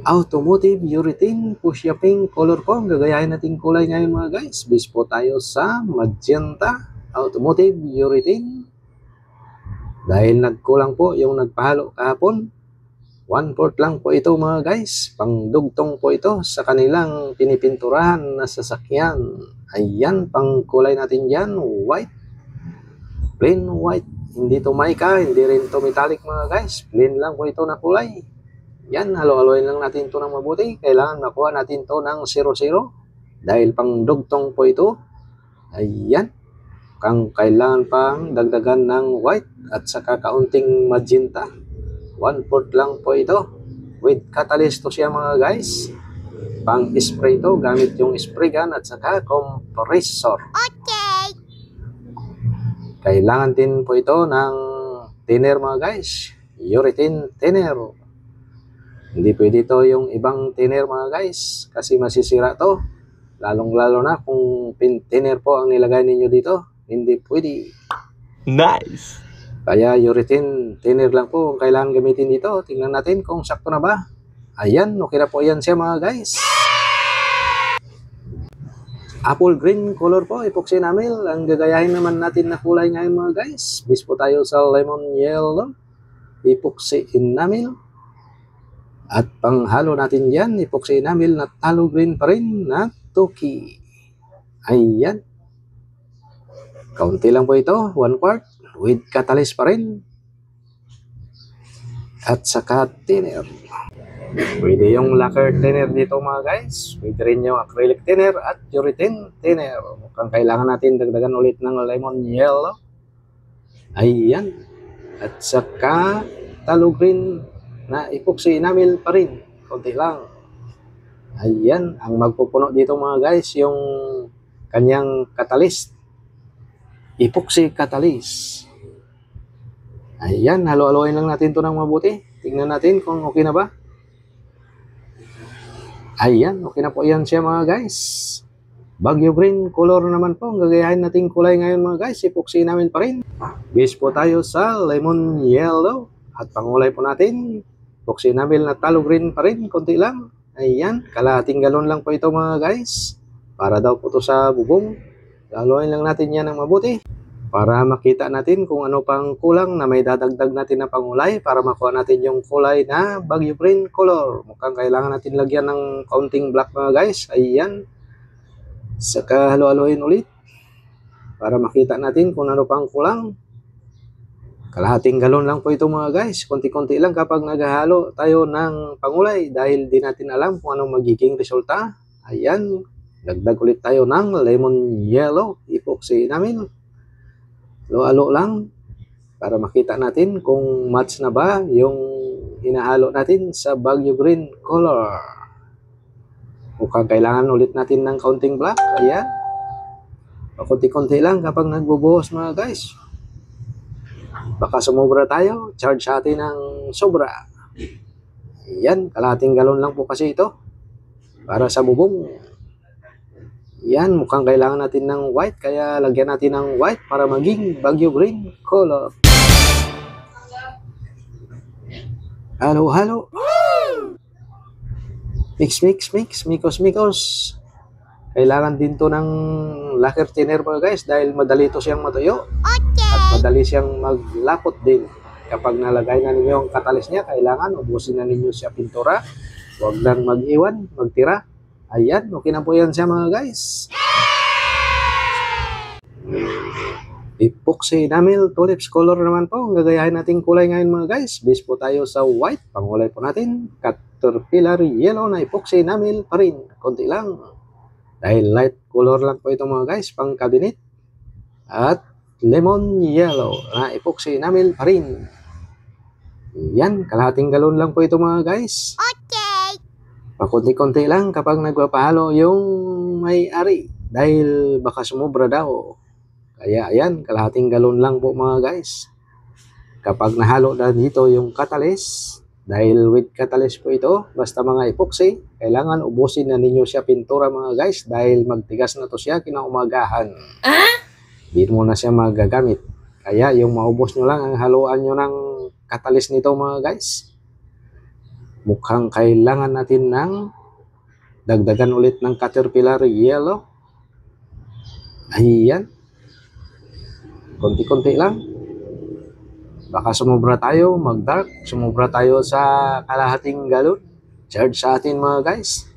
Automotive urethane fuchsia pink color po. Gagayahin natin kulay ngayon mga guys. Base po tayo sa magenta automotive urethane. Dahil nagkulang po yung nagpahalo kahapon, 1/4 lang po ito mga guys. Pangdugtong po ito sa kanilang pinipinturahan na sasakyan. Ayan, pang kulay natin dyan, white. Plain white. Hindi to mica, hindi rin to metallic mga guys. Plain lang po ito na kulay. Yan, halo-haloin lang natin to ng mabuti. Kailangan makuha natin to ng 0-0. Dahil pangdugtong po ito. Ayan. Kailangan pang dagdagan ng white at saka kaunting magenta. 1/4 lang po ito. With catalyst to siya mga guys. Pang spray to, gamit yung spray gun at saka compressor. Okay. Kailangan din po ito ng thinner mga guys. Urethane thinner. Hindi pwede ito yung ibang thinner mga guys. Kasi masisira to. Lalong-lalo na kung thinner po ang nilagay ninyo dito. Hindi pwede. Nice! Kaya urethane thinner lang po ang kailangan gamitin dito. Tingnan natin kung sakto na ba. Ayan, okay na po yan siya mga guys. Apple green color po, epoxy enamel. Ang gagayahin naman natin na kulay ngayon mga guys. Base po tayo sa lemon yellow, epoxy enamel. At panghalo natin yan, epoxy enamel na talo green pa rin na Toki. Ayan. Kaunti lang po ito, 1/4. With catalyst pa rin. At saka thinner. Pwede yung lacquer thinner dito mga guys. Pwede rin yung acrylic thinner at urethane thinner. Mukhang kailangan natin dagdagan ulit ng lemon yellow. Ayan. At saka talo green na epoxy enamel pa rin. Kunti lang. Ayan. Ang magpupuno dito mga guys, yung kanyang catalyst. Epoxy catalyst. Ayan. Halo-haloin lang natin ito ng mabuti. Tingnan natin kung okay na ba. Ayan, okay na po yan siya mga guys. Baguio green color naman po. Ang gagayahin natin kulay ngayon mga guys. Epoxy enamel pa rin. Base po tayo sa lemon yellow. At pangulay po natin. Epoxy enamel na talo green pa rin. Konti lang. Ayan, kalahating galon lang po ito mga guys. Para daw po ito sa bubong. Laloin lang natin yan ng mabuti. Para makita natin kung ano pang kulang na may dadagdag natin na pangulay para makuha natin yung kulay na Baguio green color. Mukhang kailangan natin lagyan ng kaunting black mga guys. Ayan. Saka halo-haloin ulit para makita natin kung ano pang kulang. Kalahating galon lang po ito mga guys. Konti-konti lang kapag naghahalo tayo ng pangulay dahil di natin alam kung anong magiging resulta. Ayan. Dagdag ulit tayo ng lemon yellow epoxy enamel. Halo-halo lang para makita natin kung match na ba yung hinahalo natin sa Baguio green color. Mukhang kailangan ulit natin ng kaunting black. Ayan. Pakunti-kunti lang kapag nagbubuhos mga guys. Baka sumobra tayo. Charge natin ng sobra. Ayan. Kalahating galon lang po kasi ito. Para sa bubong. Yan, mukhang kailangan natin ng white, kaya lagyan natin ng white para maging Baguio green color. Halo, halo. Mix, mix, mix. Mikos, mikos. Kailangan din to ng lacquer thinner mga guys dahil madali to siyang matuyo. Okay. At madali siyang maglapot din. Kapag nalagay na ninyo ang catalyst niya, kailangan ubusin na ninyo siya pintura. Huwag lang mag-iwan, magtira. Ayan, okay na po yan siya mga guys. Epoxy enamel tulips color naman po. Ang gagayahin natin kulay ngayon mga guys. Base po tayo sa white. Pangulay po natin. Caterpillar yellow na epoxy enamel pa rin. Konti lang. Dahil light color lang po ito mga guys. Pang cabinet. At lemon yellow na epoxy enamel pa rin. Yan, kalahating galon lang po ito mga guys. Okay. Pakunti-kunti lang kapag nagpapahalo yung may-ari dahil baka sumobra daw. Kaya ayan, kalahating galon lang po mga guys. Kapag nahalo na dito yung catalyst, dahil with catalyst po ito, basta mga epoxy, kailangan ubusin na ninyo siya pintura mga guys dahil magtigas na to siya kinaumagahan. Hindi mo na siya magagamit. Kaya yung maubos nyo lang ang haluan nyo ng catalyst nito mga guys. Mukhang kailangan natin ng dagdagan ulit ng Caterpillar yellow. Ayan. Konti-konti lang. Baka sumubra tayo, mag-dark. Sumubra tayo sa kalahating galon. Charge sa atin mga guys.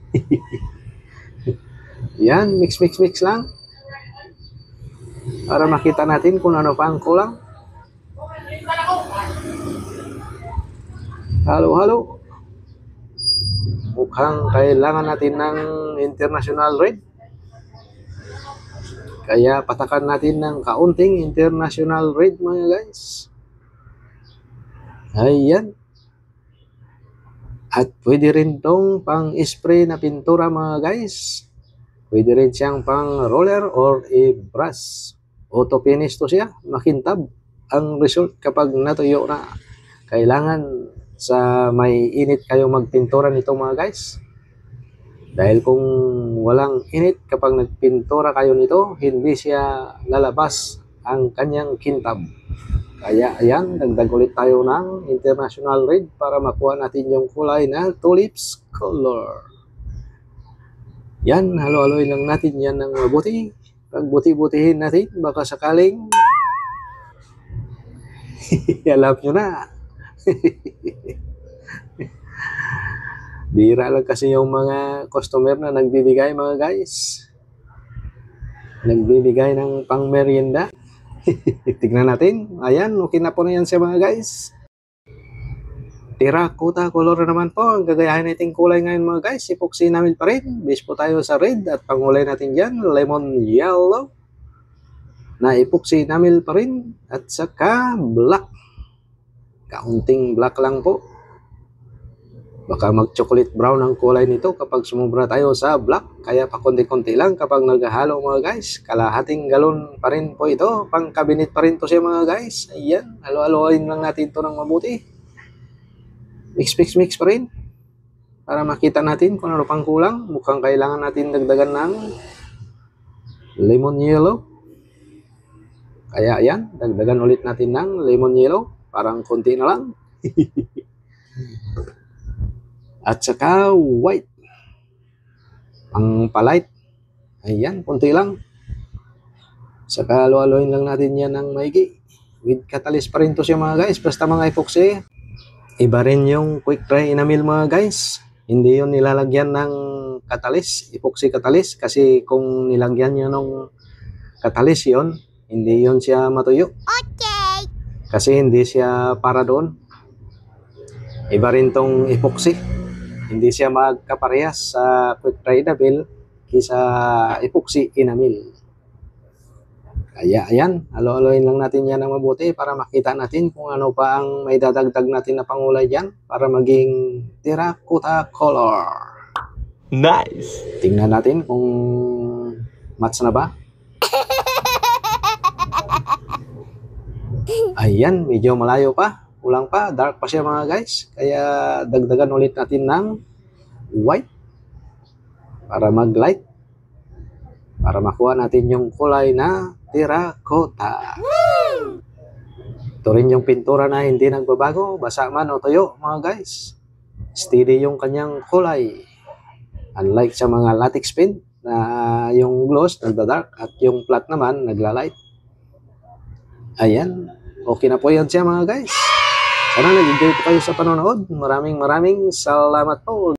Yan, mix lang. Para makita natin kung ano pa ang kulang. Halo. Mukhang kailangan natin ng international red. Kaya patakan natin ng kaunting international red mga guys. Ayan. At pwede rin tong pang-spray na pintura mga guys. Pwede rin siyang pang-roller or i-brush. Auto-finish to siya. Makintab ang result kapag natuyo na. Kailangan sa may init kayo magpintura nito mga guys. Dahil kung walang init kapag nagpintura kayo nito, hindi siya lalabas ang kanyang kintab. Kaya ayan, dagdag ulit tayo ng international red para makuha natin yung kulay na tulips color. Yan, halo-haloin lang natin yan ng mabuti. Pag buti-butihin natin, baka sakaling alam nyo na. Bira lang kasi yung mga customer na nagbibigay mga guys. Nagbibigay ng pang merienda. Tignan natin. Ayan, okay na po na yan siya mga guys. Terracotta color naman po. Ang gagayahin natin kulay ngayon mga guys. Epoxy namin pa rin. Base po tayo sa red. At pangulay natin dyan, lemon yellow. Na epoxy namin pa rin. At saka black. Kaunting black lang po. Baka mag-chocolate brown ang kulay nito kapag sumubra tayo sa black. Kaya pa konti-konti lang kapag naghahalo mga guys. Kalahating galon pa rin po ito. Pang cabinet pa rin to siya mga guys. Ayan, halo-haloin lang natin to ng mabuti. Mix pa rin. Para makita natin kung ano pang kulang. Mukhang kailangan natin dagdagan ng lemon yellow. Kaya ayan, dagdagan ulit natin ng lemon yellow. Parang konti na lang. At saka white. Ang palight. Ayan, konti lang. Saka halo-haloin lang natin yan ng maigi. With catalyst pa rin to siya mga guys. Basta mga epoxy. Iba rin yung quick dry enamel mga guys. Hindi yun nilalagyan ng catalyst. Epoxy catalyst. Kasi kung nilagyan nyo ng catalyst yun, hindi yun siya matuyo. Okay. Kasi hindi siya para doon. Iba rin tong epoxy. Hindi siya magkaparehas sa quick dry enamel kaysa epoxy enamel. Kaya ayan, halo-haloin lang natin yan ng mabuti para makita natin kung ano pa ang may dadagdag natin na pangulay dyan para maging terracotta color. Nice! Tingnan natin kung match na ba. Ayan, medyo malayo pa. Kulang pa, dark pa siya mga guys. Kaya dagdagan ulit natin ng white para mag-light. Para makuha natin yung kulay na terracotta. Ito rin yung pintura na hindi nagbabago. Basa man o tuyo mga guys. Steady yung kanyang kulay. Unlike sa mga latex paint na yung gloss nagda-dark at yung flat naman nagla-light. Ayan. Okay na po yan siya mga guys. Sana nag-enjoy po kayo sa panonood. Maraming salamat po.